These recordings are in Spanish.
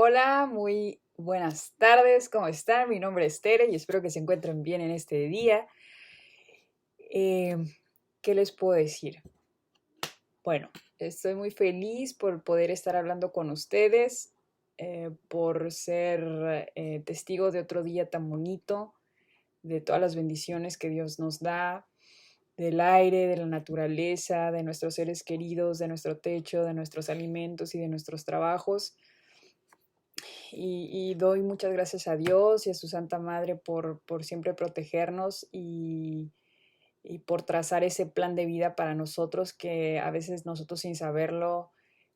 Hola, muy buenas tardes, ¿cómo están? Mi nombre es Tere y espero que se encuentren bien en este día. Eh, ¿Qué les puedo decir? Bueno, estoy muy feliz por poder estar hablando con ustedes, por ser testigos de otro día tan bonito, de todas las bendiciones que Dios nos da, del aire, de la naturaleza, de nuestros seres queridos, de nuestro techo, de nuestros alimentos y de nuestros trabajos. Y doy muchas gracias a Dios y a su Santa Madre por siempre protegernos y por trazar ese plan de vida para nosotros que a veces nosotros sin saberlo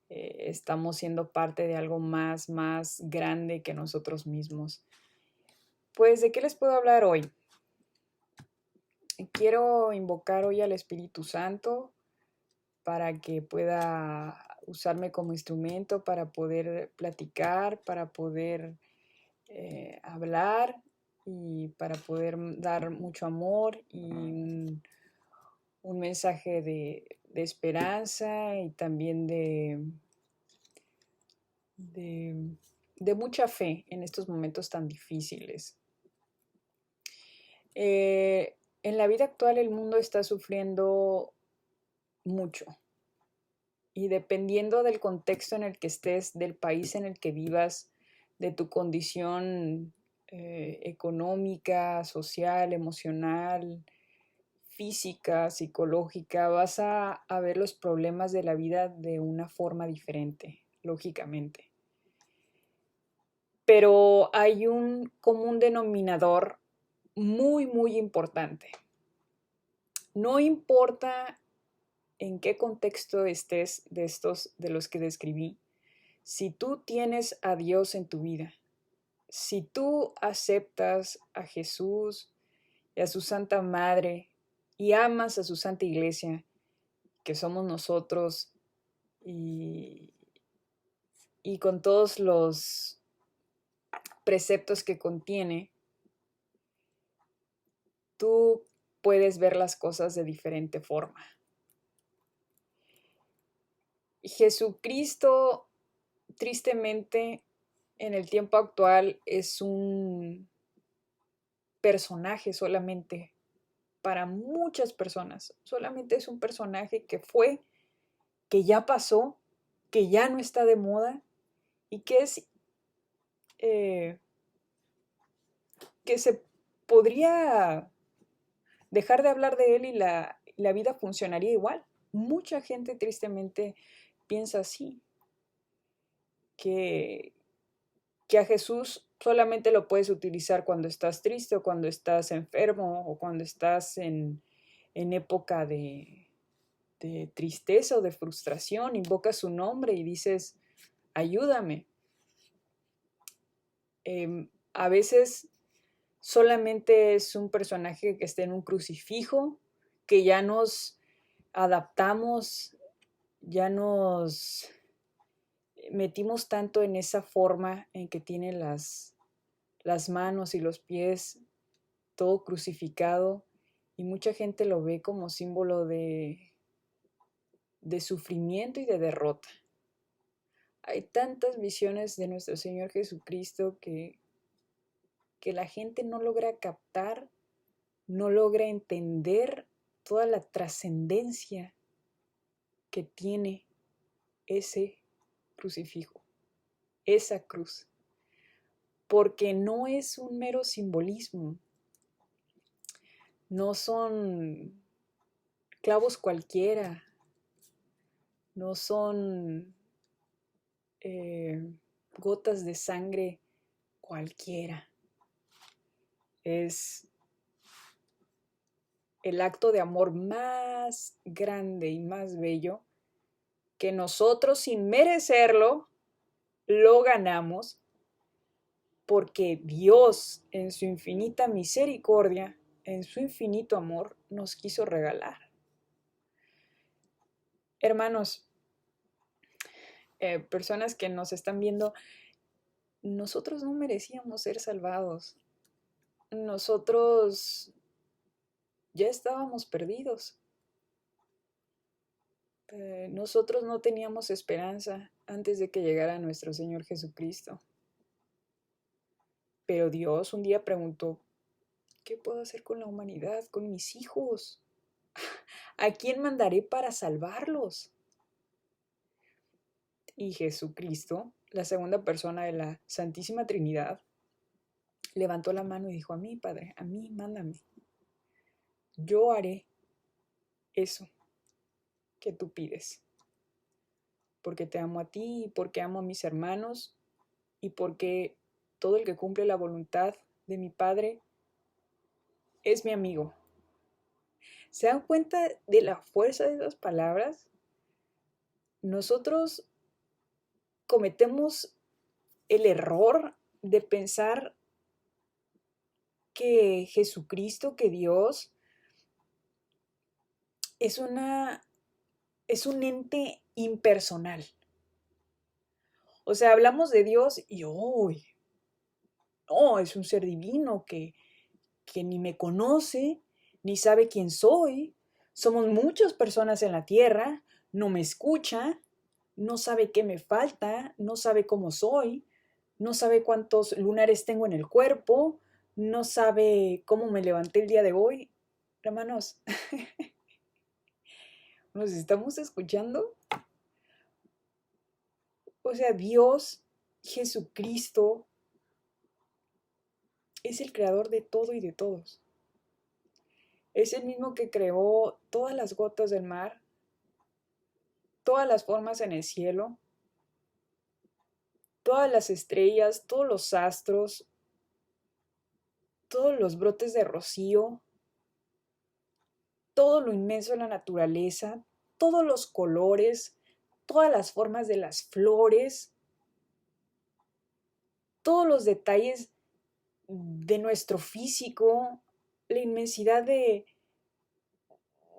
estamos siendo parte de algo más grande que nosotros mismos. Pues, ¿de qué les puedo hablar hoy? Quiero invocar hoy al Espíritu Santo para que pueda usarme como instrumento, para poder platicar, para poder hablar y para poder dar mucho amor y un mensaje de esperanza y también de, de mucha fe en estos momentos tan difíciles. En la vida actual el mundo está sufriendo mucho y dependiendo del contexto en el que estés, del país en el que vivas, de tu condición económica, social, emocional, física, psicológica, vas a ver los problemas de la vida de una forma diferente, lógicamente. Pero hay un común denominador muy importante. No importa en qué contexto estés de estos de los que describí, si tú tienes a Dios en tu vida, si tú aceptas a Jesús y a su Santa Madre y amas a su Santa Iglesia, que somos nosotros, y, y con todos los preceptos que contiene, tú puedes ver las cosas de diferente forma. Jesucristo, tristemente, en el tiempo actual es un personaje solamente para muchas personas. Solamente es un personaje que fue, que ya pasó, que ya no está de moda y que es que se podría dejar de hablar de él y la vida funcionaría igual. Mucha gente tristemente piensa así, que, que a Jesús solamente lo puedes utilizar cuando estás triste o cuando estás enfermo o cuando estás en época de tristeza o de frustración, invocas su nombre y dices, ayúdame. A veces solamente es un personaje que está en un crucifijo, que ya nos adaptamos, ya nos metimos tanto en esa forma en que tiene las manos y los pies todo crucificado y mucha gente lo ve como símbolo de sufrimiento y de derrota. Hay tantas visiones de nuestro Señor Jesucristo que la gente no logra captar, no logra entender toda la trascendencia que tiene ese crucifijo, esa cruz, porque no es un mero simbolismo, no son clavos cualquiera, no son gotas de sangre cualquiera, es el acto de amor más grande y más bello que nosotros sin merecerlo lo ganamos porque Dios en su infinita misericordia, en su infinito amor, nos quiso regalar. Hermanos, personas que nos están viendo, nosotros no merecíamos ser salvados. Nosotros ya estábamos perdidos. Nosotros no teníamos esperanza antes de que llegara nuestro Señor Jesucristo. Pero Dios un día preguntó, ¿qué puedo hacer con la humanidad, con mis hijos? ¿A quién mandaré para salvarlos? Y Jesucristo, la segunda persona de la Santísima Trinidad, levantó la mano y dijo, a mí, Padre, a mí, mándame. Yo haré eso que tú pides. Porque te amo a ti y porque amo a mis hermanos y porque todo el que cumple la voluntad de mi Padre es mi amigo. ¿Se dan cuenta de la fuerza de esas palabras? Nosotros cometemos el error de pensar que Jesucristo, que Dios, es un ente impersonal. O sea, hablamos de Dios y hoy, no, es un ser divino que ni me conoce, ni sabe quién soy. Somos muchas personas en la tierra, no me escucha, no sabe qué me falta, no sabe cómo soy, no sabe cuántos lunares tengo en el cuerpo, no sabe cómo me levanté el día de hoy. Hermanos, ¿nos estamos escuchando? O sea, Dios, Jesucristo, es el creador de todo y de todos. Es el mismo que creó todas las gotas del mar, todas las formas en el cielo, todas las estrellas, todos los astros, todos los brotes de rocío, todo lo inmenso de la naturaleza, todos los colores, todas las formas de las flores, todos los detalles de nuestro físico, la inmensidad de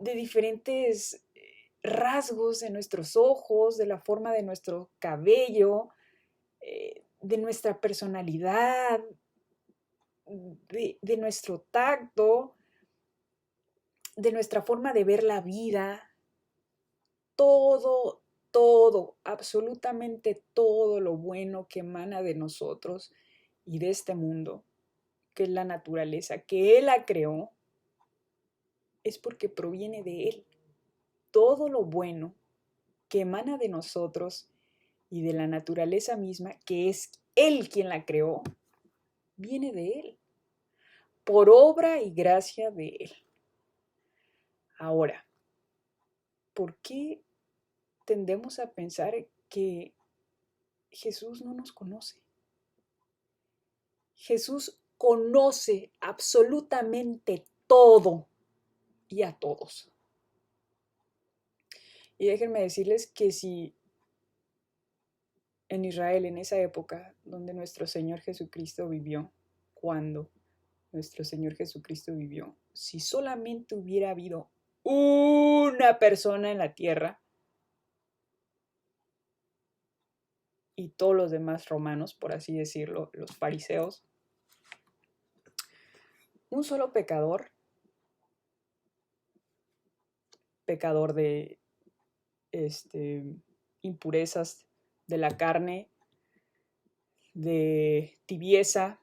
diferentes rasgos de nuestros ojos, de la forma de nuestro cabello, de nuestra personalidad, de nuestro tacto, de nuestra forma de ver la vida, todo, absolutamente todo lo bueno que emana de nosotros y de este mundo, que es la naturaleza, que Él la creó, es porque proviene de Él. Todo lo bueno que emana de nosotros y de la naturaleza misma, que es Él quien la creó, viene de Él, por obra y gracia de Él. Ahora, ¿por qué tendemos a pensar que Jesús no nos conoce? Jesús conoce absolutamente todo y a todos. Y déjenme decirles que si en Israel, en esa época donde nuestro Señor Jesucristo vivió, cuando nuestro Señor Jesucristo vivió, si solamente hubiera habido una persona en la tierra y todos los demás romanos, por así decirlo, los fariseos, un solo pecador de impurezas de la carne, de tibieza,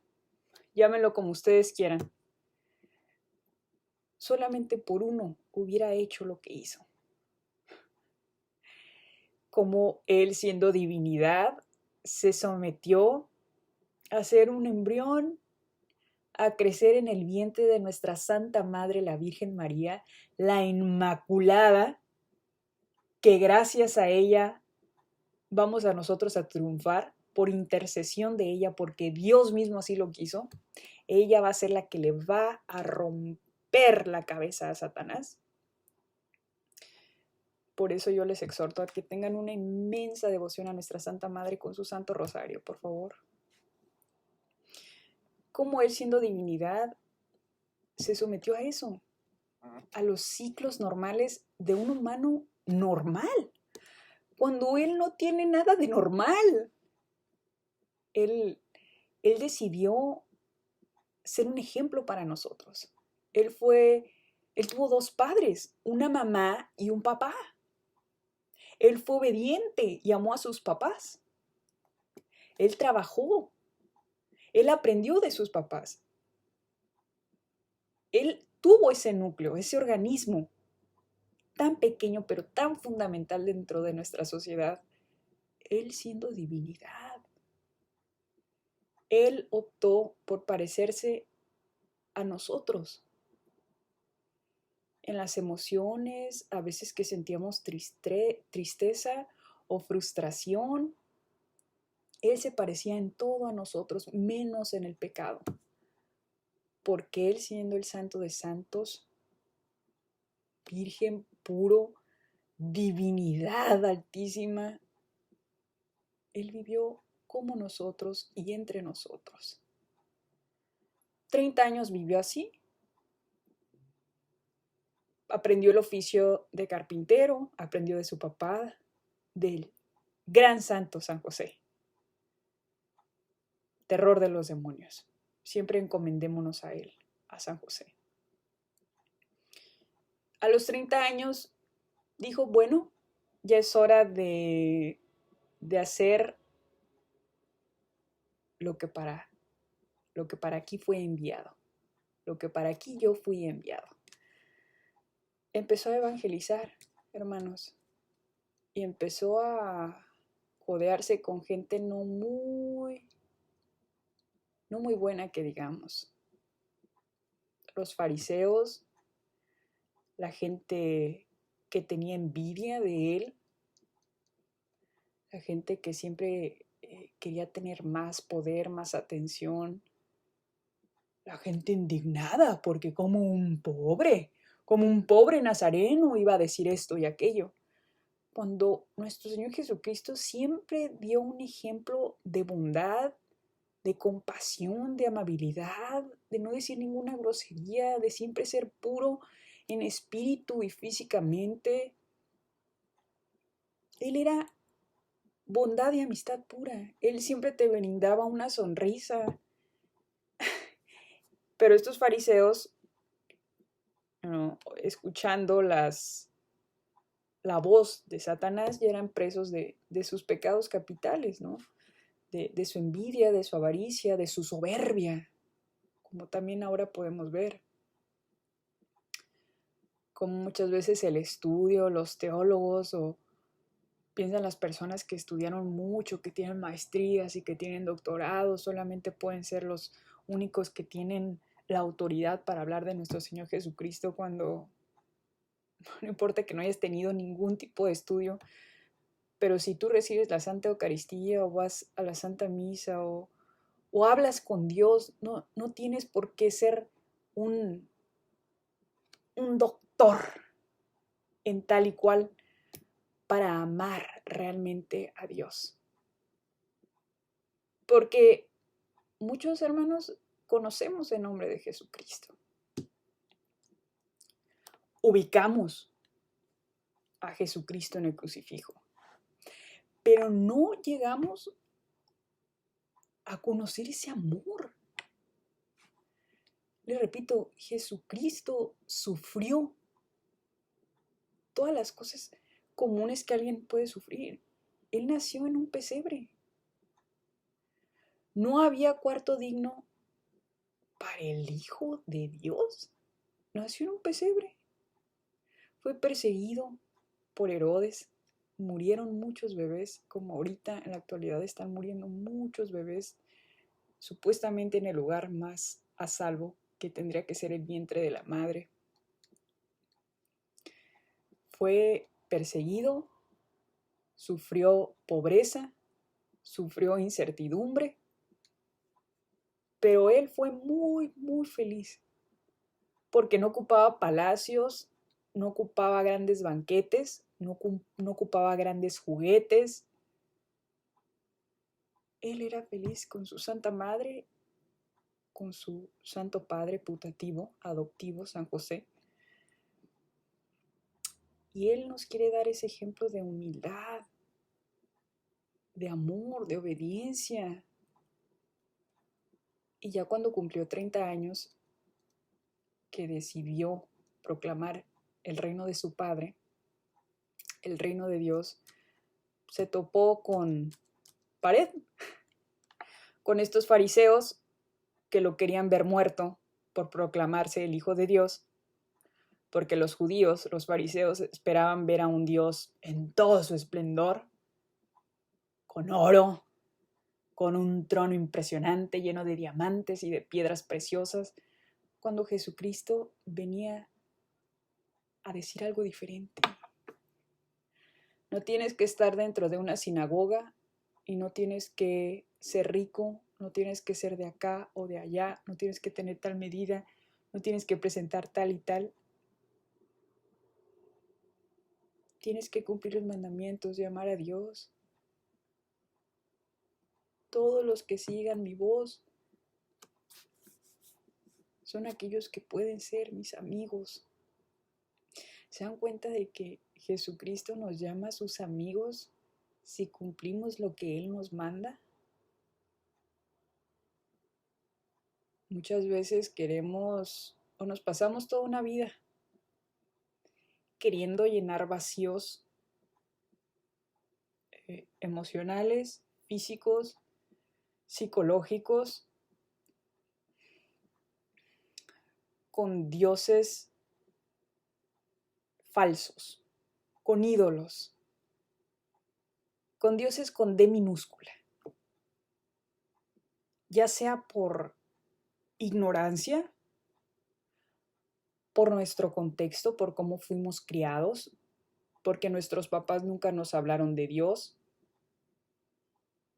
llámenlo como ustedes quieran, solamente por uno hubiera hecho lo que hizo. Como él, siendo divinidad, se sometió a ser un embrión, a crecer en el vientre de nuestra Santa Madre, la Virgen María, la Inmaculada, que gracias a ella vamos a nosotros a triunfar por intercesión de ella, porque Dios mismo así lo quiso. Ella va a ser la que le va a romper la cabeza a Satanás. Por eso yo les exhorto a que tengan una inmensa devoción a nuestra Santa Madre con su Santo Rosario, por favor. Como Él, siendo divinidad, se sometió a eso, a los ciclos normales de un humano normal, cuando Él no tiene nada de normal. Él decidió ser un ejemplo para nosotros. Él tuvo dos padres, una mamá y un papá. Él fue obediente y amó a sus papás. Él trabajó. Él aprendió de sus papás. Él tuvo ese núcleo, ese organismo tan pequeño pero tan fundamental dentro de nuestra sociedad. Él siendo divinidad. Él optó por parecerse a nosotros. En las emociones, a veces que sentíamos tristeza o frustración, Él se parecía en todo a nosotros, menos en el pecado. Porque Él, siendo el Santo de Santos, virgen puro, divinidad altísima, Él vivió como nosotros y entre nosotros. 30 años vivió así. Aprendió el oficio de carpintero, aprendió de su papá, del gran santo San José. Terror de los demonios. Siempre encomendémonos a él, a San José. A los 30 años dijo, bueno, ya es hora de hacer lo que para aquí fue enviado, lo que para aquí yo fui enviado. Empezó a evangelizar, hermanos, y empezó a codearse con gente no muy buena, que digamos. Los fariseos, la gente que tenía envidia de él, la gente que siempre quería tener más poder, más atención, la gente indignada porque como un pobre nazareno iba a decir esto y aquello. Cuando nuestro Señor Jesucristo siempre dio un ejemplo de bondad, de compasión, de amabilidad, de no decir ninguna grosería, de siempre ser puro en espíritu y físicamente. Él era bondad y amistad pura. Él siempre te brindaba una sonrisa. Pero estos fariseos, escuchando la voz de Satanás, ya eran presos de sus pecados capitales, ¿no? De su envidia, de su avaricia, de su soberbia, como también ahora podemos ver. Como muchas veces el estudio, los teólogos o piensan las personas que estudiaron mucho, que tienen maestrías y que tienen doctorados, solamente pueden ser los únicos que tienen la autoridad para hablar de nuestro Señor Jesucristo, cuando no importa que no hayas tenido ningún tipo de estudio, pero si tú recibes la Santa Eucaristía o vas a la Santa Misa o hablas con Dios, no tienes por qué ser un doctor en tal y cual para amar realmente a Dios. Porque muchos hermanos conocemos el nombre de Jesucristo. Ubicamos a Jesucristo en el crucifijo. Pero no llegamos a conocer ese amor. Les repito, Jesucristo sufrió todas las cosas comunes que alguien puede sufrir. Él nació en un pesebre. No había cuarto digno para el Hijo de Dios. Nació en un pesebre. Fue perseguido por Herodes. Murieron muchos bebés, como ahorita en la actualidad están muriendo muchos bebés, supuestamente en el lugar más a salvo, que tendría que ser el vientre de la madre. Fue perseguido, sufrió pobreza, sufrió incertidumbre, pero él fue muy, muy feliz, porque no ocupaba palacios, no ocupaba grandes banquetes, no ocupaba grandes juguetes. Él era feliz con su Santa Madre, con su Santo Padre putativo, adoptivo, San José. Y Él nos quiere dar ese ejemplo de humildad, de amor, de obediencia. Y ya cuando cumplió 30 años, que decidió proclamar el reino de su Padre, el reino de Dios, se topó con pared, con estos fariseos que lo querían ver muerto por proclamarse el Hijo de Dios, porque los judíos, los fariseos, esperaban ver a un Dios en todo su esplendor, con oro, con un trono impresionante lleno de diamantes y de piedras preciosas, cuando Jesucristo venía a decir algo diferente. No tienes que estar dentro de una sinagoga y no tienes que ser rico, no tienes que ser de acá o de allá, no tienes que tener tal medida, no tienes que presentar tal y tal. Tienes que cumplir los mandamientos y amar a Dios. Todos los que sigan mi voz son aquellos que pueden ser mis amigos. ¿Se dan cuenta de que Jesucristo nos llama a sus amigos si cumplimos lo que Él nos manda? Muchas veces queremos o nos pasamos toda una vida queriendo llenar vacíos emocionales, físicos, psicológicos, con dioses falsos, con ídolos, con dioses con D minúscula, ya sea por ignorancia, por nuestro contexto, por cómo fuimos criados, porque nuestros papás nunca nos hablaron de Dios,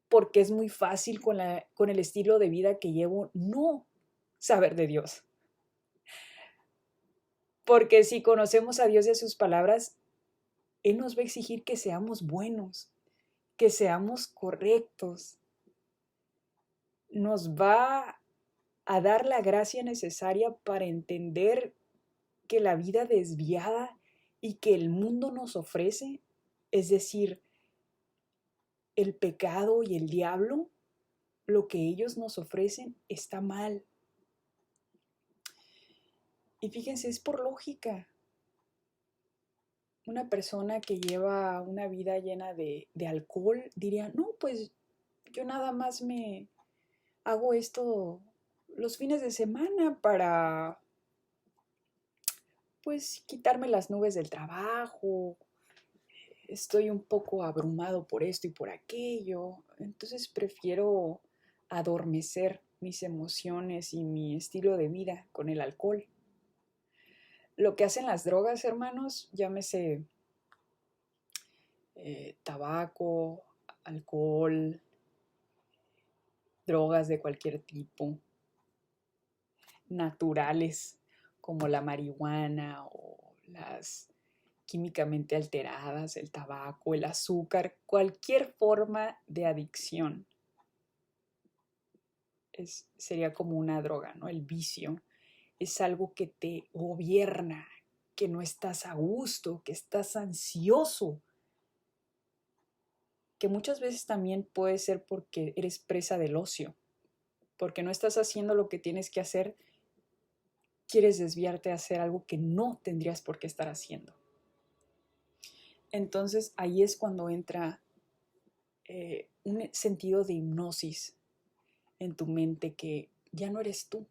porque es muy fácil con el estilo de vida que llevo no saber de Dios. Porque si conocemos a Dios y a sus palabras, Él nos va a exigir que seamos buenos, que seamos correctos. Nos va a dar la gracia necesaria para entender que la vida desviada y que el mundo nos ofrece, es decir, el pecado y el diablo, lo que ellos nos ofrecen está mal. Y fíjense, es por lógica. Una persona que lleva una vida llena de alcohol diría, no, pues yo nada más me hago esto los fines de semana para, pues, quitarme las nubes del trabajo. Estoy un poco abrumado por esto y por aquello. Entonces prefiero adormecer mis emociones y mi estilo de vida con el alcohol. Lo que hacen las drogas, hermanos, llámese tabaco, alcohol, drogas de cualquier tipo, naturales como la marihuana o las químicamente alteradas, el tabaco, el azúcar, cualquier forma de adicción sería como una droga, ¿no? El vicio es algo que te gobierna, que no estás a gusto, que estás ansioso, que muchas veces también puede ser porque eres presa del ocio, porque no estás haciendo lo que tienes que hacer, quieres desviarte a hacer algo que no tendrías por qué estar haciendo. Entonces ahí es cuando entra un sentido de hipnosis en tu mente que ya no eres tú,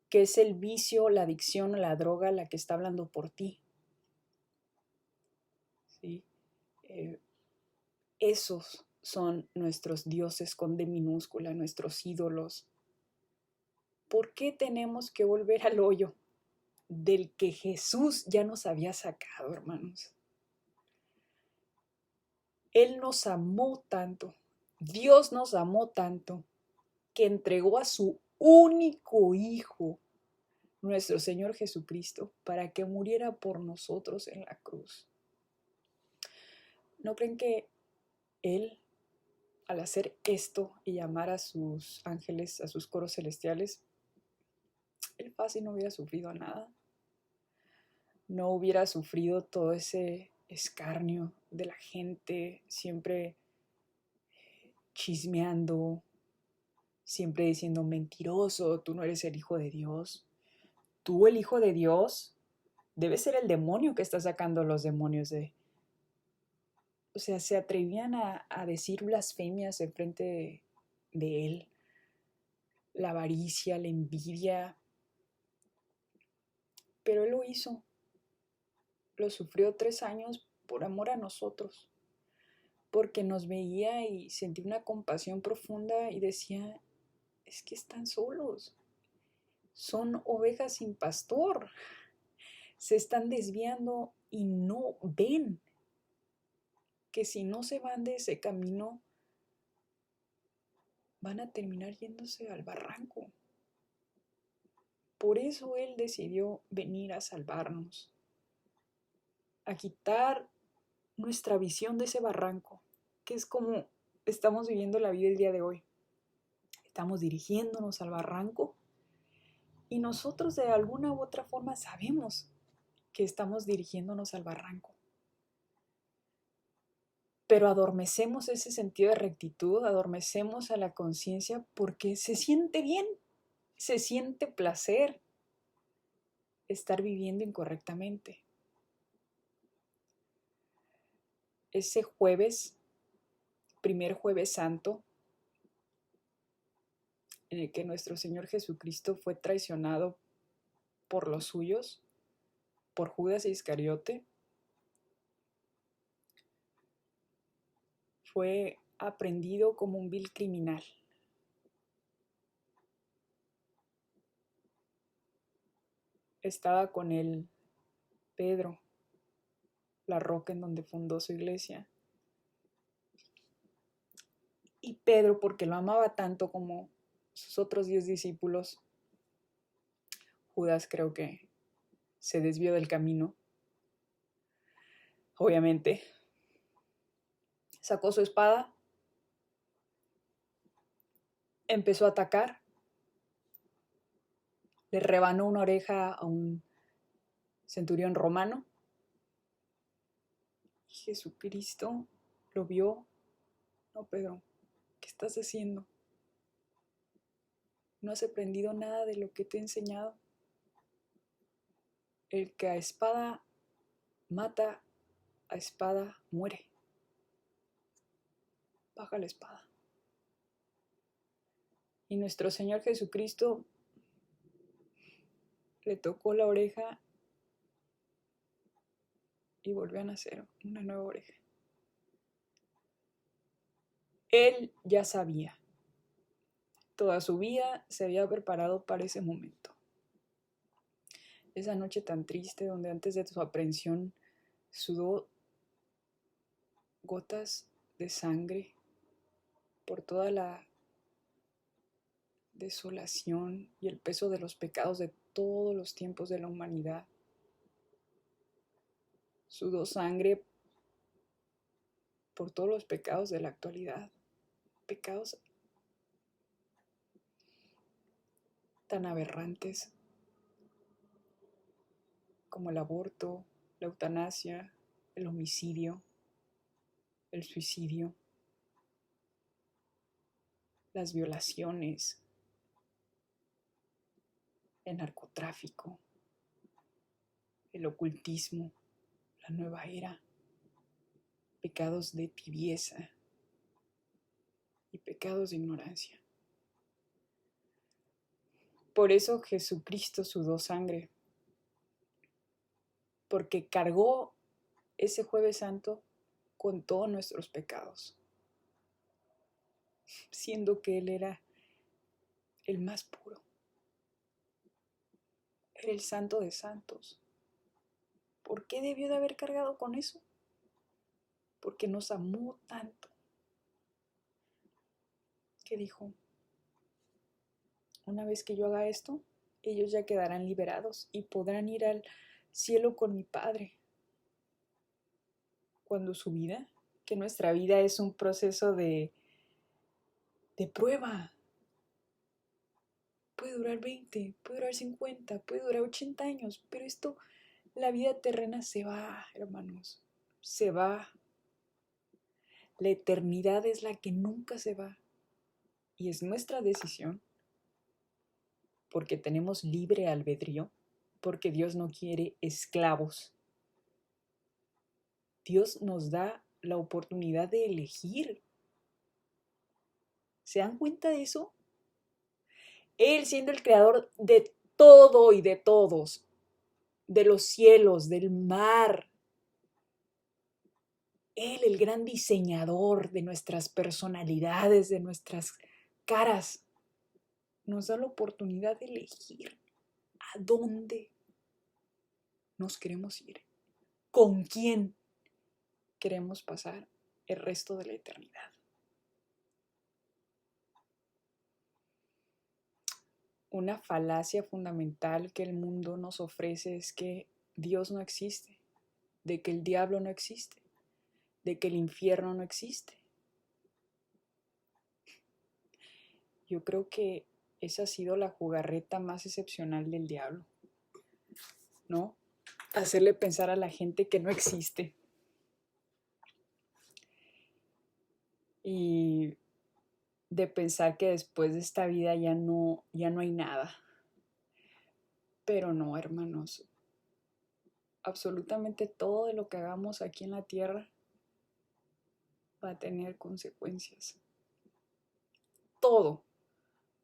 que es el vicio, la adicción o la droga la que está hablando por ti. ¿Sí? Esos son nuestros dioses con D minúscula, nuestros ídolos. ¿Por qué tenemos que volver al hoyo del que Jesús ya nos había sacado, hermanos? Él nos amó tanto, Dios nos amó tanto, que entregó a su único Hijo, nuestro Señor Jesucristo, para que muriera por nosotros en la cruz. ¿No creen que Él, al hacer esto y llamar a sus ángeles, a sus coros celestiales, Él fácil no hubiera sufrido nada? No hubiera sufrido todo ese escarnio de la gente, siempre chismeando, siempre diciendo mentiroso, tú no eres el Hijo de Dios. Tú, el Hijo de Dios, debe ser el demonio que está sacando los demonios de... O sea, se atrevían a decir blasfemias enfrente de él. la avaricia, la envidia, pero Él lo hizo, lo sufrió 3 años por amor a nosotros, porque nos veía y sentía una compasión profunda y decía, es que están solos, son ovejas sin pastor, se están desviando y no ven que si no se van de ese camino, van a terminar yéndose al barranco. Por eso Él decidió venir a salvarnos, a quitar nuestra visión de ese barranco, que es como estamos viviendo la vida el día de hoy. Estamos dirigiéndonos al barranco y nosotros de alguna u otra forma sabemos que estamos dirigiéndonos al barranco. Pero adormecemos ese sentido de rectitud, adormecemos a la conciencia porque se siente bien, se siente placer estar viviendo incorrectamente. Ese jueves, primer jueves santo, en el que nuestro Señor Jesucristo fue traicionado por los suyos, por Judas Iscariote, fue aprehendido como un vil criminal. Estaba con él Pedro, la roca en donde fundó su iglesia. Y Pedro, porque lo amaba tanto como sus otros 10 discípulos, Judas creo que se desvió del camino, obviamente, sacó su espada, empezó a atacar, le rebanó una oreja a un centurión romano. Y Jesucristo lo vio. No, Pedro, ¿qué estás haciendo? No has aprendido nada de lo que te he enseñado. El que a espada mata, a espada muere. Baja la espada. Y nuestro Señor Jesucristo le tocó la oreja y volvió a nacer una nueva oreja. Él ya sabía. Toda su vida se había preparado para ese momento. Esa noche tan triste donde antes de su aprehensión sudó gotas de sangre por toda la desolación y el peso de los pecados de todos los tiempos de la humanidad. Sudó sangre por todos los pecados de la actualidad, pecados tan aberrantes como el aborto, la eutanasia, el homicidio, el suicidio, las violaciones, el narcotráfico, el ocultismo, la nueva era, pecados de tibieza y pecados de ignorancia. Por eso Jesucristo sudó sangre, porque cargó ese jueves santo con todos nuestros pecados, siendo que Él era el más puro, era el santo de santos. ¿Por qué debió de haber cargado con eso? Porque nos amó tanto, que dijo, una vez que yo haga esto, ellos ya quedarán liberados y podrán ir al cielo con mi Padre. Cuando su vida, que nuestra vida es un proceso de prueba, puede durar 20, puede durar 50, puede durar 80 años, pero la vida terrena se va, hermanos, se va. La eternidad es la que nunca se va y es nuestra decisión, porque tenemos libre albedrío, porque Dios no quiere esclavos. Dios nos da la oportunidad de elegir. ¿Se dan cuenta de eso? Él siendo el creador de todo y de todos, de los cielos, del mar. Él, el gran diseñador de nuestras personalidades, de nuestras caras, nos da la oportunidad de elegir a dónde nos queremos ir, con quién queremos pasar el resto de la eternidad. Una falacia fundamental que el mundo nos ofrece es que Dios no existe, de que el diablo no existe, de que el infierno no existe. Yo creo que esa ha sido la jugarreta más excepcional del diablo, ¿no? Hacerle pensar a la gente que no existe. Y de pensar que después de esta vida ya no hay nada. Pero no, hermanos. Absolutamente todo de lo que hagamos aquí en la tierra va a tener consecuencias. Todo.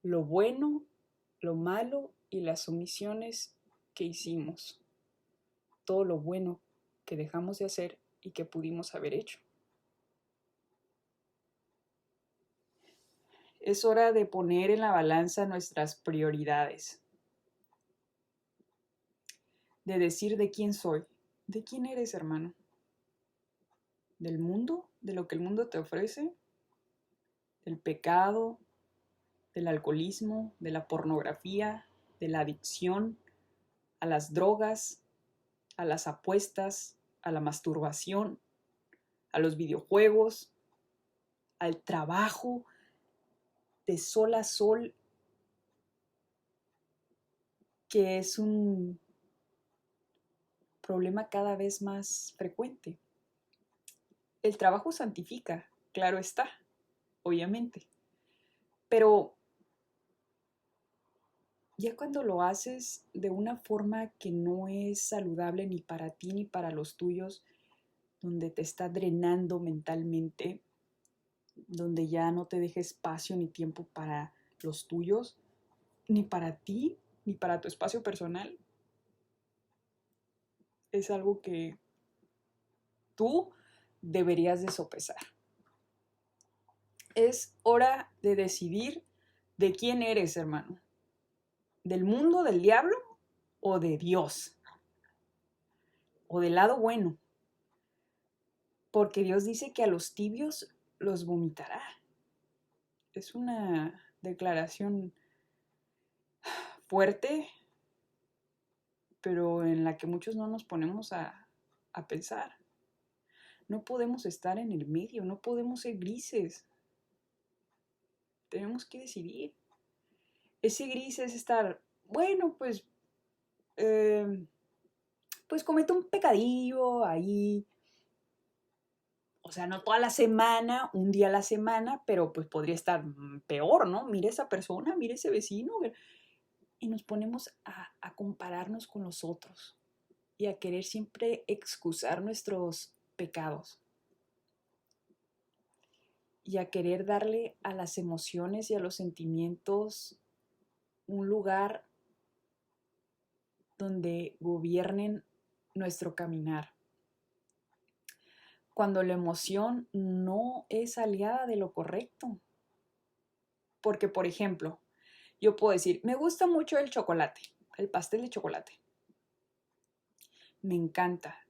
Lo bueno, lo malo y las omisiones que hicimos. Todo lo bueno que dejamos de hacer y que pudimos haber hecho. Es hora de poner en la balanza nuestras prioridades. De decir de quién soy. ¿De quién eres, hermano? ¿Del mundo? ¿De lo que el mundo te ofrece? ¿Del pecado? ¿Del alcoholismo? ¿De la pornografía? ¿De la adicción? ¿A las drogas? ¿A las apuestas? ¿A la masturbación? ¿A los videojuegos? ¿Al trabajo de sol a sol? Que es un problema cada vez más frecuente. El trabajo santifica, claro está, obviamente. Pero ya cuando lo haces de una forma que no es saludable ni para ti ni para los tuyos, donde te está drenando mentalmente, donde ya no te deja espacio ni tiempo para los tuyos, ni para ti, ni para tu espacio personal, es algo que tú deberías de sopesar. Es hora de decidir de quién eres, hermano. ¿Del mundo, del diablo o de Dios? O del lado bueno. Porque Dios dice que a los tibios los vomitará. Es una declaración fuerte, pero en la que muchos no nos ponemos a pensar. No podemos estar en el medio, no podemos ser grises. Tenemos que decidir. Ese gris es estar, bueno, pues cometo un pecadillo ahí. O sea, no toda la semana, un día a la semana, pero pues podría estar peor, ¿no? Mire esa persona, mire ese vecino. Y nos ponemos a compararnos con los otros y a querer siempre excusar nuestros pecados y a querer darle a las emociones y a los sentimientos un lugar donde gobiernen nuestro caminar. Cuando la emoción no es aliada de lo correcto. Porque, por ejemplo, yo puedo decir, me gusta mucho el chocolate, el pastel de chocolate. Me encanta.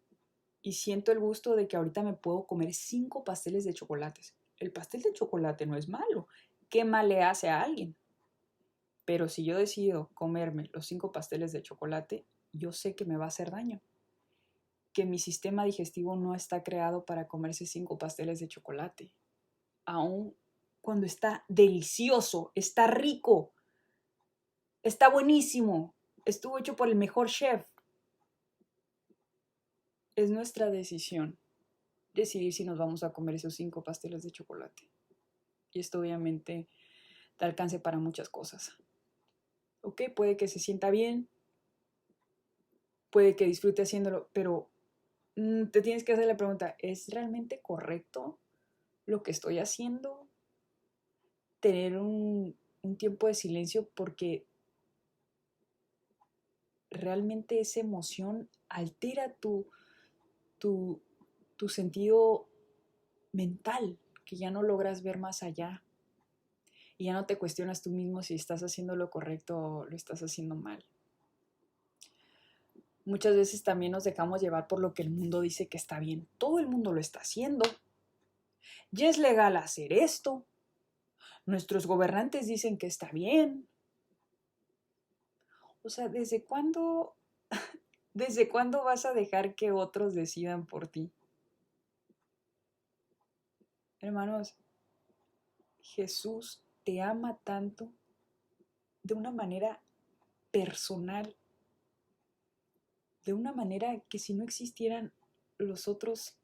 Y siento el gusto de que ahorita me puedo comer 5 pasteles de chocolates. El pastel de chocolate no es malo. ¿Qué mal le hace a alguien? Pero si yo decido comerme los 5 pasteles de chocolate, yo sé que me va a hacer daño. Que mi sistema digestivo no está creado para comerse 5 pasteles de chocolate. Aún cuando está delicioso, está rico, está buenísimo, estuvo hecho por el mejor chef. Es nuestra decisión decidir si nos vamos a comer esos 5 pasteles de chocolate. Y esto obviamente da alcance para muchas cosas. Ok, puede que se sienta bien, puede que disfrute haciéndolo, pero te tienes que hacer la pregunta, ¿es realmente correcto lo que estoy haciendo? Tener un un tiempo de silencio porque realmente esa emoción altera tu, tu sentido mental, que ya no logras ver más allá y ya no te cuestionas tú mismo si estás haciendo lo correcto o lo estás haciendo mal. Muchas veces también nos dejamos llevar por lo que el mundo dice que está bien. Todo el mundo lo está haciendo. Ya es legal hacer esto. Nuestros gobernantes dicen que está bien. O sea, ¿desde cuándo vas a dejar que otros decidan por ti? Hermanos, Jesús te ama tanto de una manera personal, de una manera que si no existieran los otros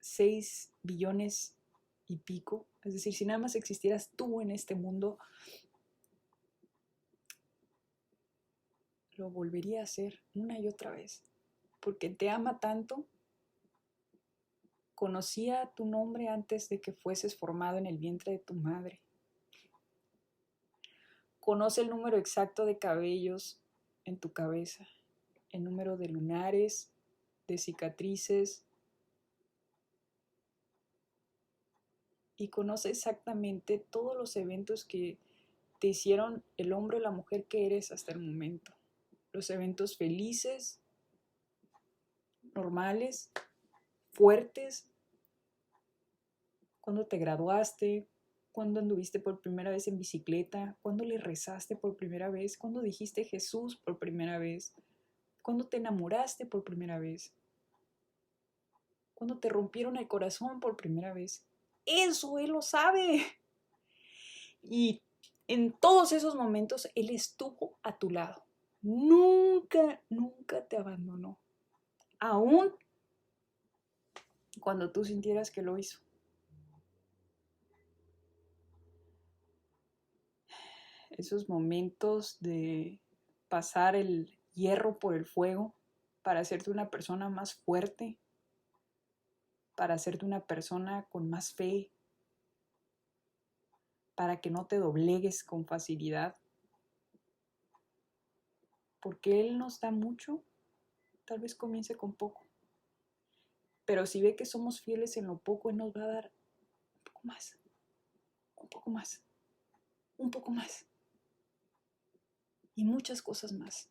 6 billones y pico, es decir, si nada más existieras tú en este mundo, lo volvería a hacer una y otra vez, porque te ama tanto. Conocía tu nombre antes de que fueses formado en el vientre de tu madre. Conoce el número exacto de cabellos en tu cabeza, el número de lunares, de cicatrices, y conoce exactamente todos los eventos que te hicieron el hombre o la mujer que eres hasta el momento. Los eventos felices, normales, fuertes, cuando te graduaste, cuando anduviste por primera vez en bicicleta, cuando le rezaste por primera vez, cuando dijiste Jesús por primera vez, cuando te enamoraste por primera vez, cuando te rompieron el corazón por primera vez. Eso Él lo sabe. Y en todos esos momentos Él estuvo a tu lado. Nunca, nunca te abandonó. Aún cuando tú sintieras que lo hizo. Esos momentos de pasar el hierro por el fuego para hacerte una persona más fuerte, para hacerte una persona con más fe, para que no te doblegues con facilidad. Porque Él nos da mucho, tal vez comience con poco. Pero si ve que somos fieles en lo poco, Él nos va a dar un poco más, un poco más, un poco más. Y muchas cosas más.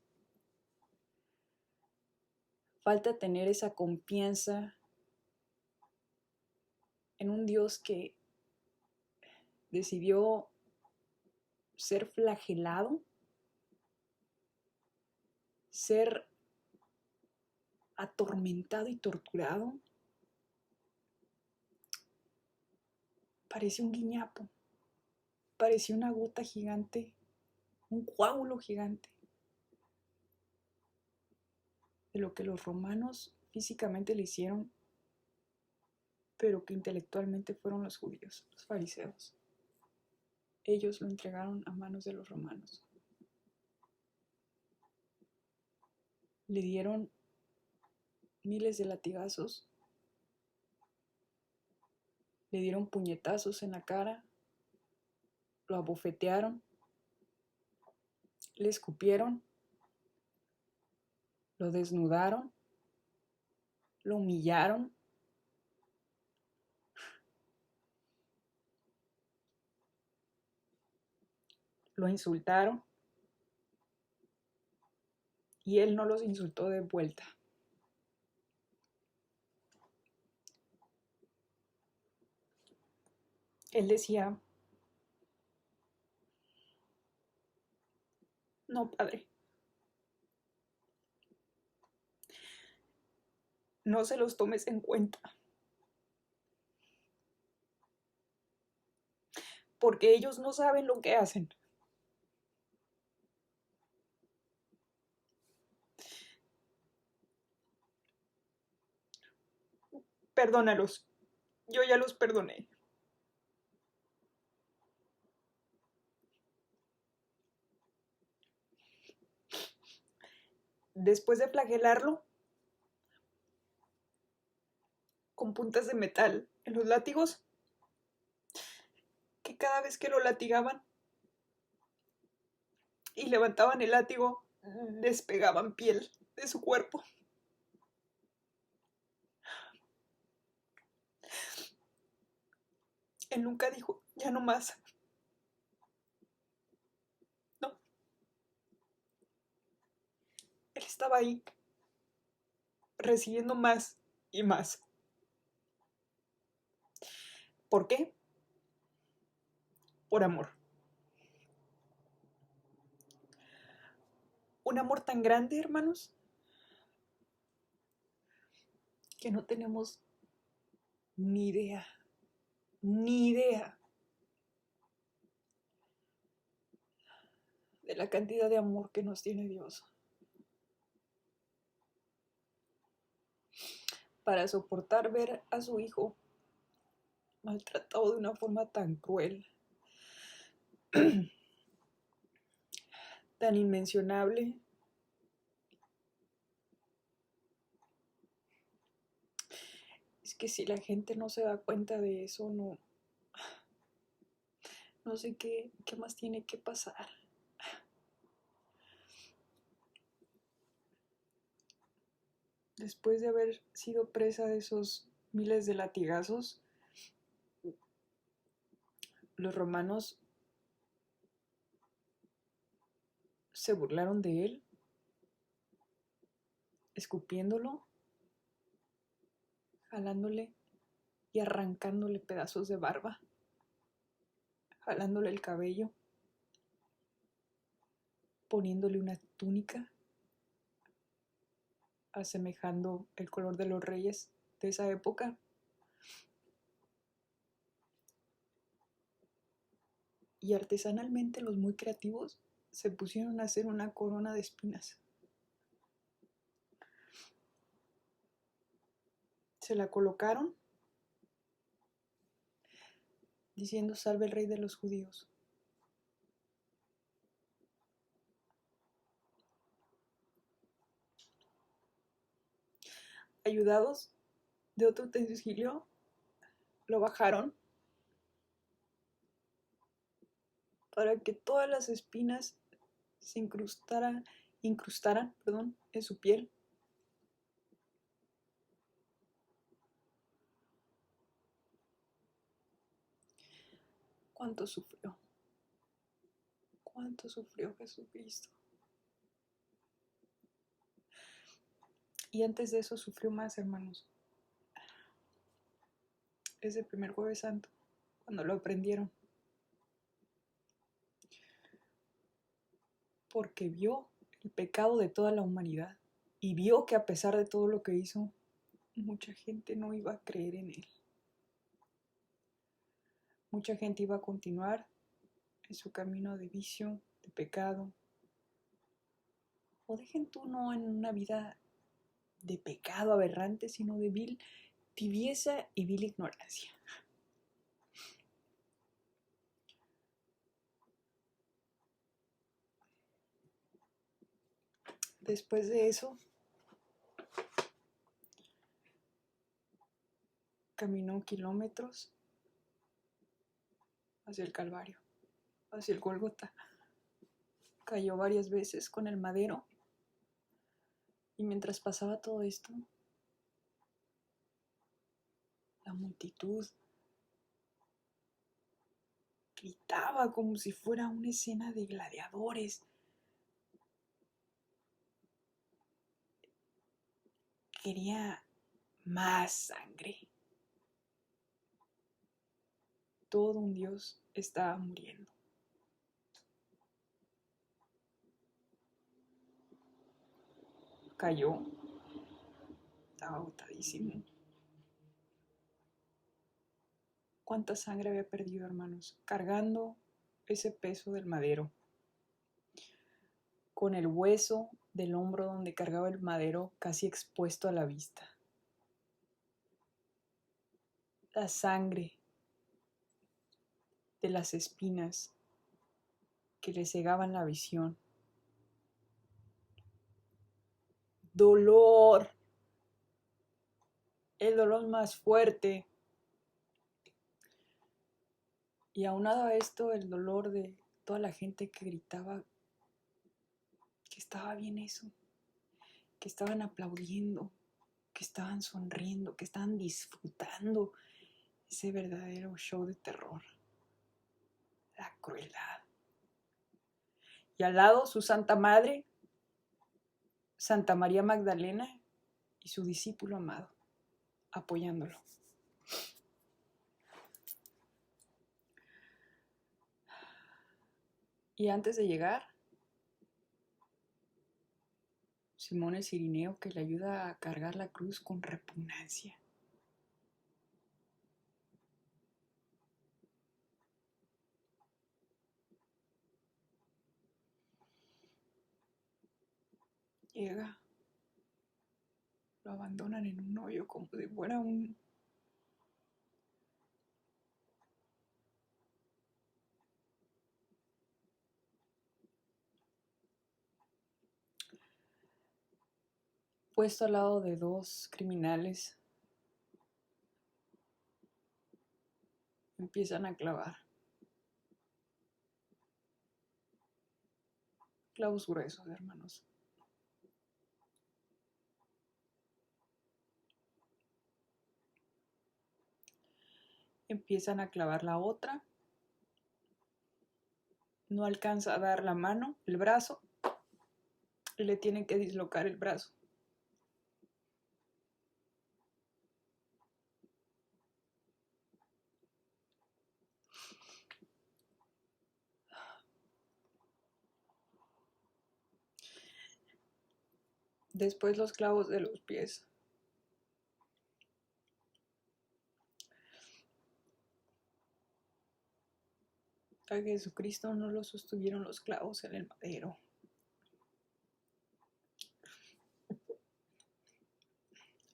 Falta tener esa confianza en un Dios que decidió ser flagelado, ser atormentado y torturado. Parecía un guiñapo, parecía una gota gigante, un coágulo gigante de lo que los romanos físicamente le hicieron, pero que intelectualmente fueron los judíos, los fariseos. Ellos lo entregaron a manos de los romanos. Le dieron miles de latigazos, le dieron puñetazos en la cara, lo abofetearon, le escupieron, lo desnudaron, lo humillaron, lo insultaron y Él no los insultó de vuelta. Él decía, no, Padre, no se los tomes en cuenta, porque ellos no saben lo que hacen. Perdónalos, yo ya los perdoné. Después de flagelarlo con puntas de metal en los látigos, que cada cada vez que lo latigaban y levantaban el látigo, despegaban piel de su cuerpo. Él nunca dijo, ya no más. No. Él estaba ahí, recibiendo más y más. ¿Por qué? Por amor. Un amor tan grande, hermanos, que no tenemos ni idea de la cantidad de amor que nos tiene Dios para soportar ver a su hijo maltratado de una forma tan cruel, tan inmencionable. Es que si la gente no se da cuenta de eso, no sé qué más tiene que pasar. Después de haber sido presa de esos miles de latigazos, los romanos se burlaron de él, escupiéndolo, jalándole y arrancándole pedazos de barba, jalándole el cabello, poniéndole una túnica, asemejando el color de los reyes de esa época. Y artesanalmente los muy creativos se pusieron a hacer una corona de espinas. Se la colocaron diciendo: salve el rey de los judíos. Ayudados de otro utensilio, lo bajaron para que todas las espinas se incrustaran en su piel. ¿Cuánto sufrió? ¿Cuánto sufrió Jesucristo? Y antes de eso sufrió más, hermanos. Ese primer Jueves Santo, cuando lo prendieron. Porque vio el pecado de toda la humanidad y vio que a pesar de todo lo que hizo, mucha gente no iba a creer en él. Mucha gente iba a continuar en su camino de vicio, de pecado. O dejen tú no en una vida de pecado aberrante, sino de vil tibieza y vil ignorancia. Después de eso, caminó kilómetros hacia el Calvario, hacia el Gólgota. Cayó varias veces con el madero. Y mientras pasaba todo esto, la multitud gritaba como si fuera una escena de gladiadores. Quería más sangre. Todo un Dios estaba muriendo. Cayó. Estaba agotadísimo. ¿Cuánta sangre había perdido, hermanos? Cargando ese peso del madero. Con el hueso del hombro donde cargaba el madero casi expuesto a la vista. La sangre de las espinas que le cegaban la visión. Dolor. El dolor más fuerte. Y aunado a esto, el dolor de toda la gente que gritaba que estaba bien eso, que estaban aplaudiendo, que estaban sonriendo, que estaban disfrutando ese verdadero show de terror, la crueldad. Y al lado su Santa Madre, Santa María Magdalena y su discípulo amado, apoyándolo. Y antes de llegar, Simón el Cirineo, que le ayuda a cargar la cruz con repugnancia. Llega, lo abandonan en un hoyo como si fuera un... puesto al lado de dos criminales, empiezan a clavar. Clavos gruesos, hermanos. Empiezan a clavar la otra. No alcanza a dar la mano, el brazo, y le tienen que dislocar el brazo. Después los clavos de los pies. A Jesucristo no lo sostuvieron los clavos en el madero.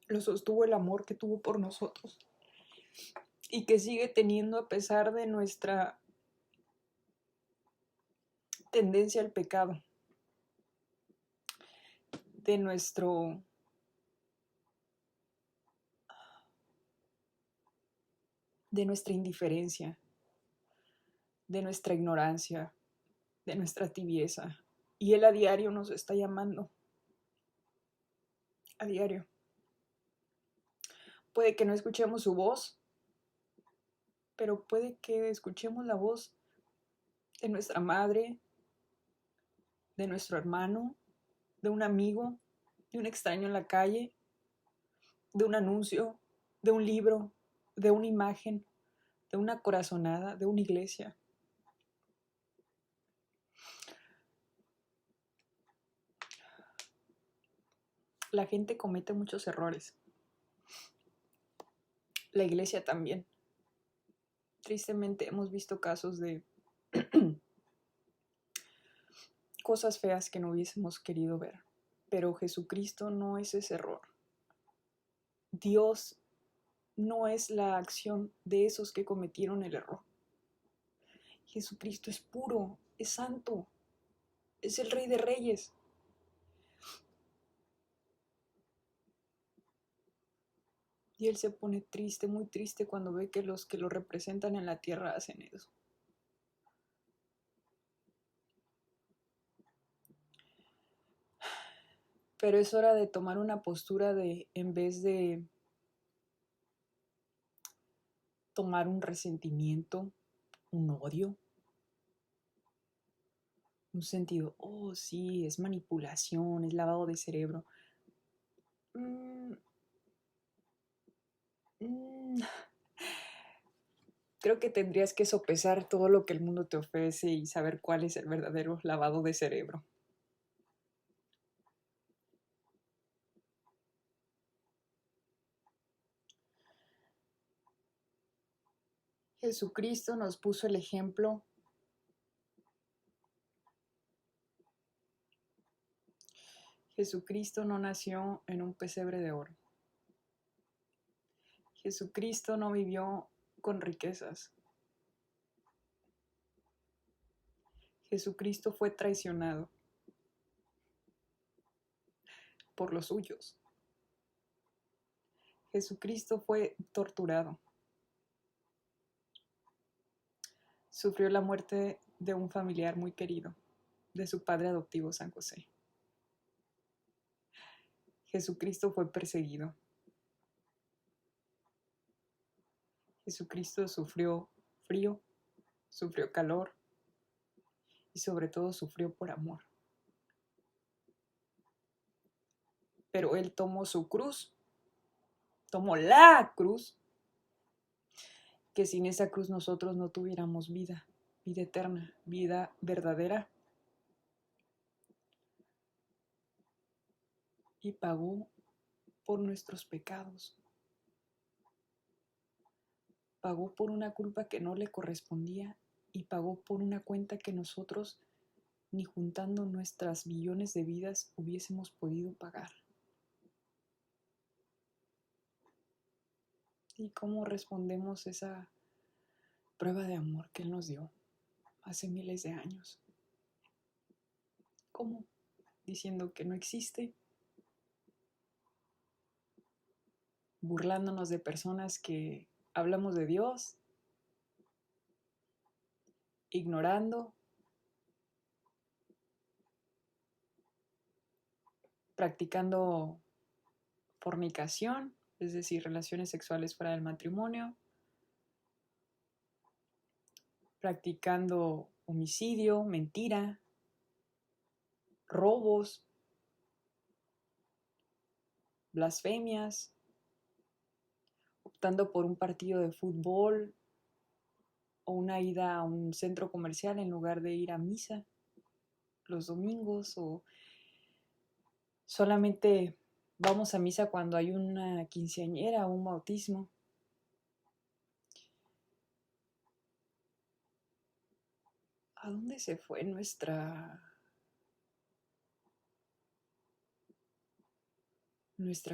Lo sostuvo el amor que tuvo por nosotros y que sigue teniendo a pesar de nuestra tendencia al pecado, de nuestra indiferencia, de nuestra ignorancia, de nuestra tibieza. Y Él a diario nos está llamando. A diario. Puede que no escuchemos su voz, pero puede que escuchemos la voz de nuestra madre, de nuestro hermano, de un amigo, de un extraño en la calle, de un anuncio, de un libro, de una imagen, de una corazonada, de una iglesia. La gente comete muchos errores. La iglesia también. Tristemente hemos visto casos de cosas feas que no hubiésemos querido ver. Pero Jesucristo no es ese error. Dios no es la acción de esos que cometieron el error. Jesucristo es puro, es santo, es el Rey de Reyes. Y Él se pone triste, muy triste, cuando ve que los que lo representan en la tierra hacen eso. Pero es hora de tomar una postura de, en vez de tomar un resentimiento, un odio, un sentido, oh sí, es manipulación, es lavado de cerebro. Creo que tendrías que sopesar todo lo que el mundo te ofrece y saber cuál es el verdadero lavado de cerebro. Jesucristo nos puso el ejemplo. Jesucristo no nació en un pesebre de oro. Jesucristo no vivió con riquezas. Jesucristo fue traicionado por los suyos. Jesucristo fue torturado. sufrió la muerte de un familiar muy querido, de su padre adoptivo San José. Jesucristo fue perseguido. Jesucristo sufrió frío, sufrió calor y sobre todo sufrió por amor. Pero Él tomó su cruz, tomó la cruz, que sin esa cruz nosotros no tuviéramos vida, vida eterna, vida verdadera. Y pagó por nuestros pecados. Pagó por una culpa que no le correspondía y pagó por una cuenta que nosotros, ni juntando nuestras billones de vidas, hubiésemos podido pagar. ¿Y cómo respondemos esa prueba de amor que Él nos dio hace miles de años? ¿Cómo? Diciendo que no existe, burlándonos de personas que hablamos de Dios, ignorando, practicando fornicación, es decir, relaciones sexuales fuera del matrimonio, practicando homicidio, mentira, robos, blasfemias, optando por un partido de fútbol o una ida a un centro comercial en lugar de ir a misa los domingos, o solamente vamos a misa cuando hay una quinceañera o un bautismo. ¿A dónde se fue nuestra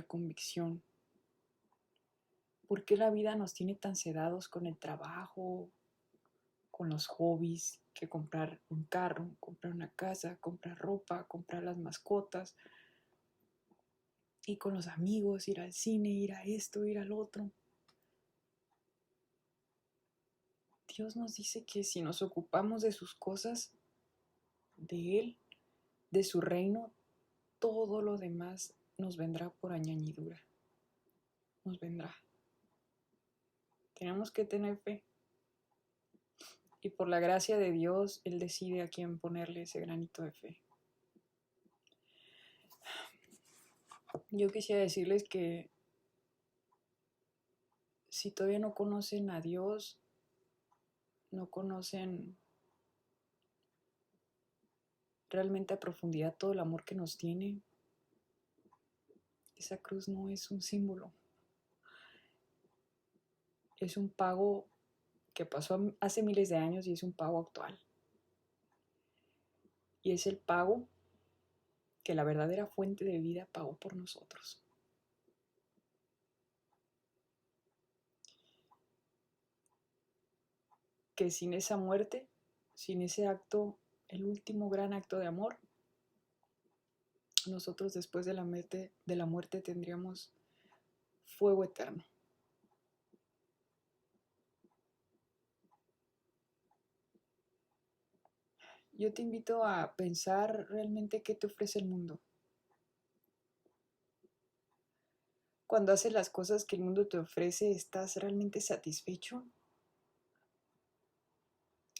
convicción? ¿Por qué la vida nos tiene tan sedados con el trabajo, con los hobbies, que comprar un carro, comprar una casa, comprar ropa, comprar las mascotas, y con los amigos, ir al cine, ir a esto, ir al otro? Dios nos dice que si nos ocupamos de sus cosas, de Él, de su reino, todo lo demás nos vendrá por añadidura. Nos vendrá. Tenemos que tener fe. Y por la gracia de Dios, Él decide a quién ponerle ese granito de fe. Yo quisiera decirles que si todavía no conocen a Dios, no conocen realmente a profundidad todo el amor que nos tiene, esa cruz no es un símbolo, es un pago que pasó hace miles de años y es un pago actual. Y es el pago que la verdadera fuente de vida pagó por nosotros. Que sin esa muerte, sin ese acto, el último gran acto de amor, nosotros después de la muerte tendríamos fuego eterno. Yo te invito a pensar realmente qué te ofrece el mundo. Cuando haces las cosas que el mundo te ofrece, ¿estás realmente satisfecho?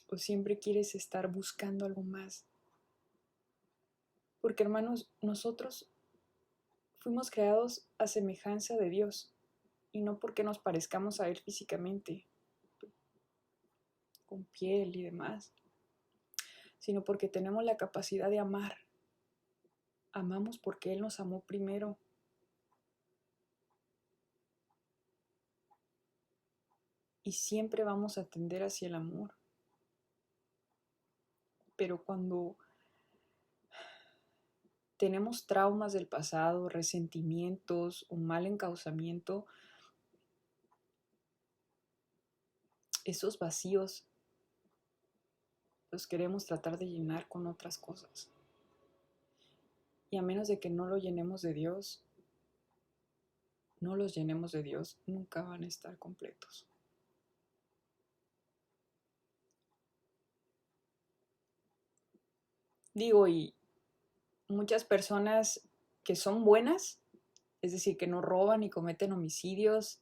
¿O siempre quieres estar buscando algo más? Porque, hermanos, nosotros fuimos creados a semejanza de Dios, y no porque nos parezcamos a Él físicamente, con piel y demás, sino porque tenemos la capacidad de amar. Amamos porque Él nos amó primero. Y siempre vamos a tender hacia el amor. Pero cuando tenemos traumas del pasado, resentimientos, un mal encauzamiento, esos vacíos los queremos tratar de llenar con otras cosas. Y a menos de que no lo llenemos de Dios, no los llenemos de Dios, nunca van a estar completos. Digo, y muchas personas que son buenas, es decir, que no roban y cometen homicidios,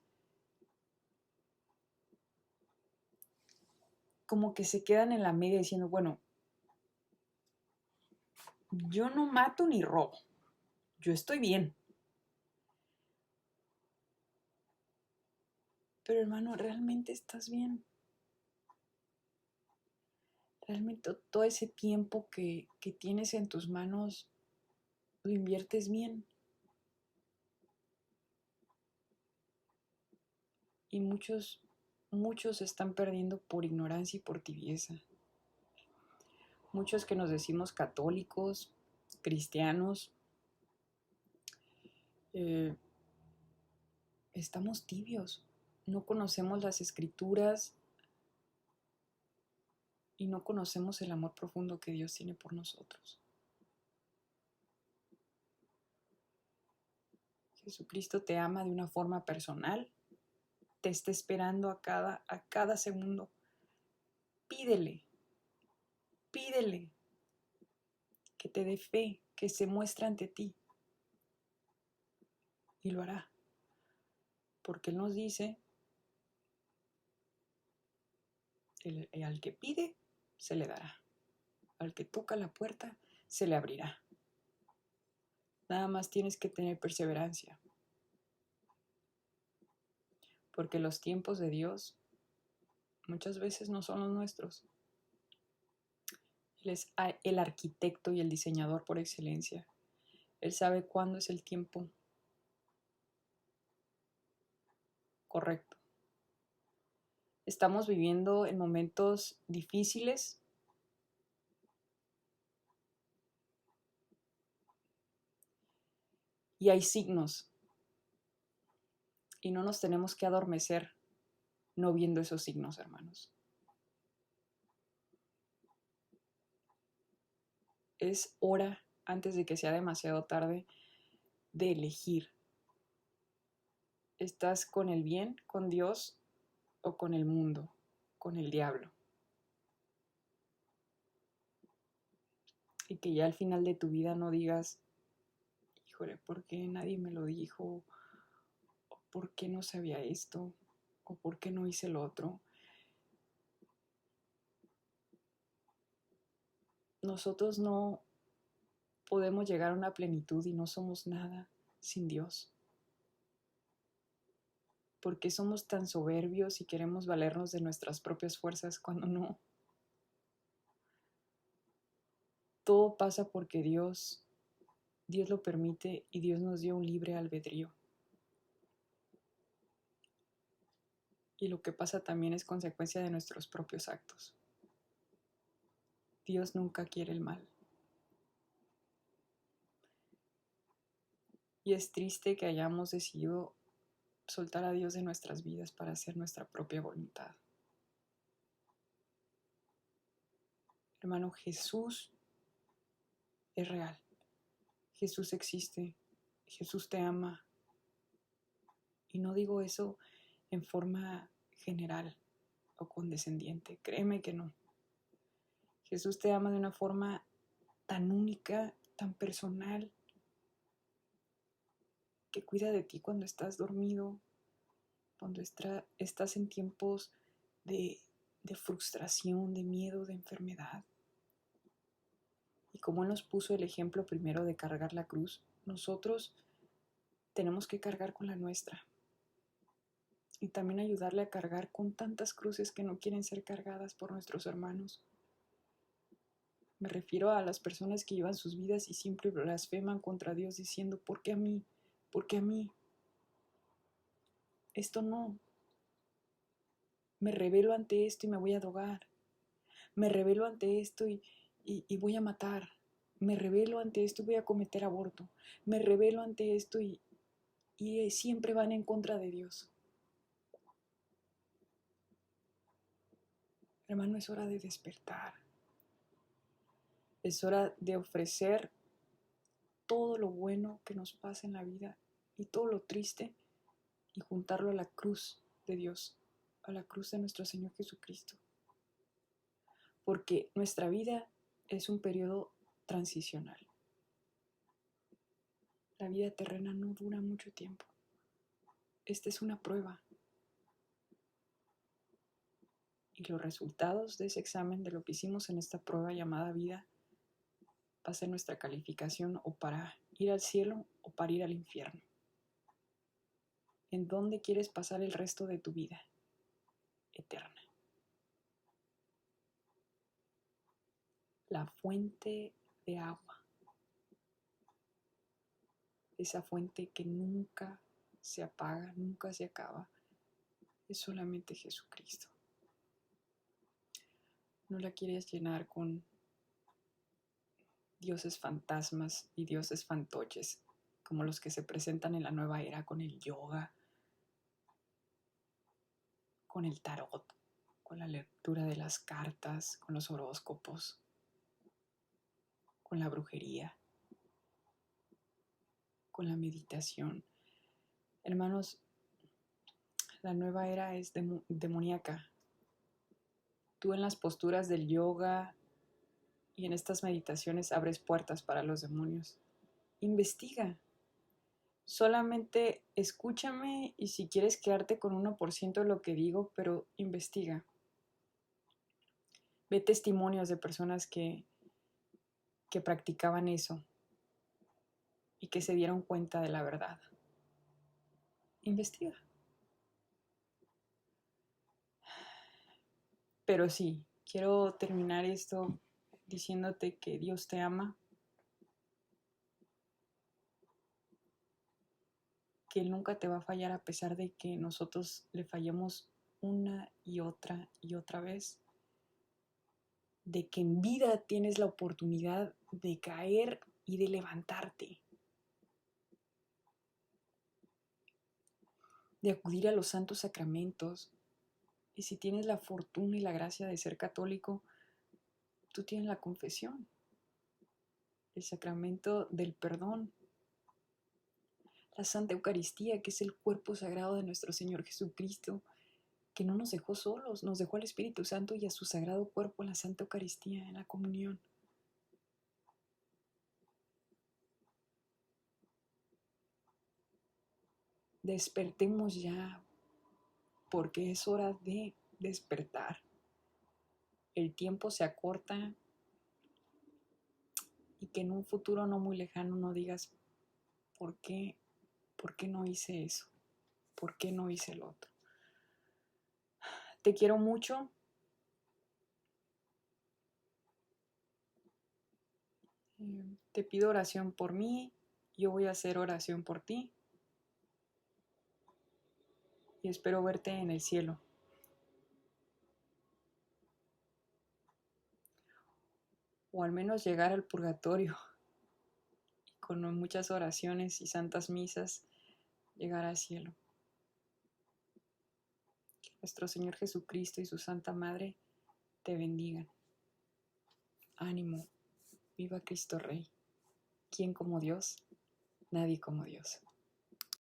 como que se quedan en la media diciendo, bueno, yo no mato ni robo, yo estoy bien. Pero hermano, ¿realmente estás bien? ¿Realmente todo ese tiempo que tienes en tus manos lo inviertes bien? Y muchos están perdiendo por ignorancia y por tibieza. Muchos que nos decimos católicos, cristianos, eh, estamos tibios. No conocemos las escrituras y no conocemos el amor profundo que Dios tiene por nosotros. Jesucristo te ama de una forma personal, te está esperando a cada segundo. Pídele, pídele que te dé fe, que se muestre ante ti. Y lo hará. Porque Él nos dice, al que pide, se le dará. Al que toca la puerta, se le abrirá. Nada más tienes que tener perseverancia. Porque los tiempos de Dios muchas veces no son los nuestros. Él es el arquitecto y el diseñador por excelencia. Él sabe cuándo es el tiempo correcto. Estamos viviendo en momentos difíciles. Y hay signos. Y no nos tenemos que adormecer no viendo esos signos, hermanos. Es hora, antes de que sea demasiado tarde, de elegir. ¿Estás con el bien, con Dios, o con el mundo, con el diablo? Y que ya al final de tu vida no digas, híjole, ¿por qué nadie me lo dijo? ¿O por qué no sabía esto? ¿O por qué no hice lo otro? Nosotros no podemos llegar a una plenitud y no somos nada sin Dios. ¿Por qué somos tan soberbios y queremos valernos de nuestras propias fuerzas cuando no? Todo pasa porque Dios lo permite y Dios nos dio un libre albedrío. Y lo que pasa también es consecuencia de nuestros propios actos. Dios nunca quiere el mal. Y es triste que hayamos decidido soltar a Dios de nuestras vidas para hacer nuestra propia voluntad. Hermano, Jesús es real. Jesús existe. Jesús te ama. Y no digo eso en forma general o condescendiente. Créeme que no. Jesús te ama de una forma tan única, tan personal, que cuida de ti cuando estás dormido, cuando estás en tiempos de frustración, de miedo, de enfermedad. Y como Él nos puso el ejemplo primero de cargar la cruz, nosotros tenemos que cargar con la nuestra. Y también ayudarle a cargar con tantas cruces que no quieren ser cargadas por nuestros hermanos. Me refiero a las personas que llevan sus vidas y siempre blasfeman contra Dios diciendo, ¿por qué a mí? ¿Por qué a mí? Esto no. Me rebelo ante esto y me voy a drogar. Me rebelo ante esto y voy a matar. Me rebelo ante esto y voy a cometer aborto. Me rebelo ante esto y siempre van en contra de Dios. Hermano, es hora de despertar. Es hora de ofrecer todo lo bueno que nos pasa en la vida y todo lo triste y juntarlo a la cruz de Dios, a la cruz de nuestro Señor Jesucristo. Porque nuestra vida es un periodo transicional. La vida terrena no dura mucho tiempo. Esta es una prueba. Y los resultados de ese examen, de lo que hicimos en esta prueba llamada vida, va a ser nuestra calificación o para ir al cielo o para ir al infierno. ¿En dónde quieres pasar el resto de tu vida eterna? La fuente de agua, esa fuente que nunca se apaga, nunca se acaba, es solamente Jesucristo. No la quieres llenar con dioses fantasmas y dioses fantoches, como los que se presentan en la nueva era con el yoga, con el tarot, con la lectura de las cartas, con los horóscopos, con la brujería, con la meditación. Hermanos, la nueva era es demoníaca. Tú en las posturas del yoga y en estas meditaciones abres puertas para los demonios. Investiga. Solamente escúchame y si quieres quedarte con 1% de lo que digo, pero investiga. Ve testimonios de personas que practicaban eso y que se dieron cuenta de la verdad. Investiga. Pero sí, quiero terminar esto diciéndote que Dios te ama, que Él nunca te va a fallar a pesar de que nosotros le fallemos una y otra vez, de que en vida tienes la oportunidad de caer y de levantarte, de acudir a los santos sacramentos. Y si tienes la fortuna y la gracia de ser católico, tú tienes la confesión, el sacramento del perdón, la Santa Eucaristía, que es el cuerpo sagrado de nuestro Señor Jesucristo, que no nos dejó solos, nos dejó al Espíritu Santo y a su sagrado cuerpo en la Santa Eucaristía, en la comunión. Despertemos ya, porque es hora de despertar. El tiempo se acorta y que en un futuro no muy lejano no digas, ¿por qué no hice eso? ¿Por qué no hice el otro? Te quiero mucho. Te pido oración por mí. Yo voy a hacer oración por ti. Y espero verte en el cielo. O al menos llegar al purgatorio. Y con muchas oraciones y santas misas, llegar al cielo. Que nuestro Señor Jesucristo y su Santa Madre te bendigan. Ánimo. Viva Cristo Rey. ¿Quién como Dios? Nadie como Dios.